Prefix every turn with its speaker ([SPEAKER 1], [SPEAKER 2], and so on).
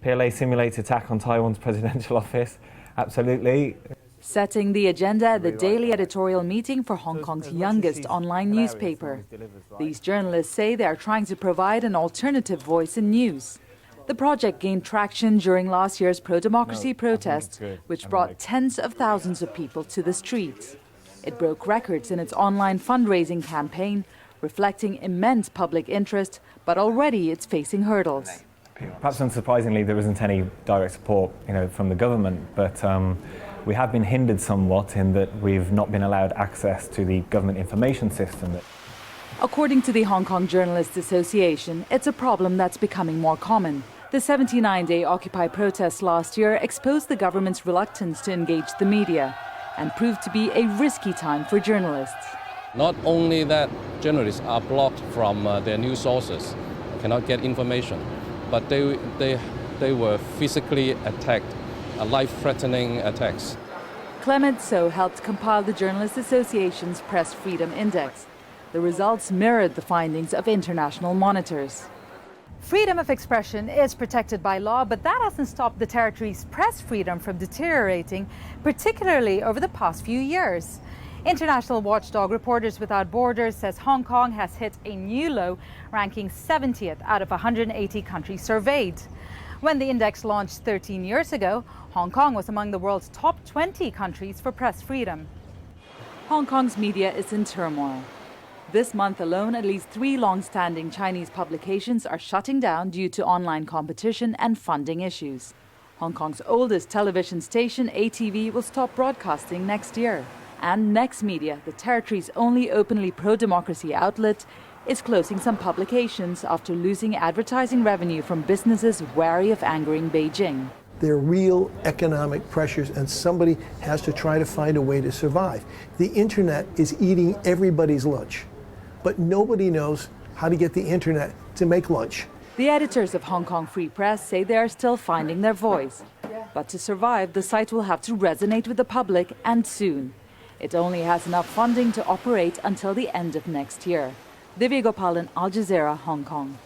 [SPEAKER 1] PLA simulates attack on Taiwan's presidential office. Absolutely.
[SPEAKER 2] Setting the agenda at the daily editorial meeting for Hong Kong's youngest online newspaper. These journalists say they are trying to provide an alternative voice in news. The project gained traction during last year's pro-democracy protests, which brought tens of thousands of people to the streets. It broke records in its online fundraising campaign, reflecting immense public interest, but already it's facing hurdles.
[SPEAKER 1] Perhaps unsurprisingly, there isn't any direct support, from the government, but we have been hindered somewhat in that we've not been allowed access to the government information system.
[SPEAKER 2] According to the Hong Kong Journalists Association, it's a problem that's becoming more common. The 79-day Occupy protests last year exposed the government's reluctance to engage the media and proved to be a risky time for journalists.
[SPEAKER 3] Not only that journalists are blocked from their news sources, cannot get information, but they were physically attacked, life-threatening attacks.
[SPEAKER 2] Clement So helped compile the Journalists Association's Press Freedom Index. The results mirrored the findings of international monitors.
[SPEAKER 4] Freedom of expression is protected by law, but that hasn't stopped the territory's press freedom from deteriorating, particularly over the past few years. International watchdog Reporters Without Borders says Hong Kong has hit a new low, ranking 70th out of 180 countries surveyed. When the index launched 13 years ago, Hong Kong was among the world's top 20 countries for press freedom.
[SPEAKER 2] Hong Kong's media is in turmoil. This month alone, at least 3 long-standing Chinese publications are shutting down due to online competition and funding issues. Hong Kong's oldest television station, ATV, will stop broadcasting next year. And Next Media, the territory's only openly pro-democracy outlet, is closing some publications after losing advertising revenue from businesses wary of angering Beijing.
[SPEAKER 5] There are real economic pressures, and somebody has to try to find a way to survive. The internet is eating everybody's lunch, but nobody knows how to get the internet to make lunch.
[SPEAKER 2] The editors of Hong Kong Free Press say they are still finding their voice. But to survive, the site will have to resonate with the public, and soon. It only has enough funding to operate until the end of next year. Divya Gopalan, Al Jazeera, Hong Kong.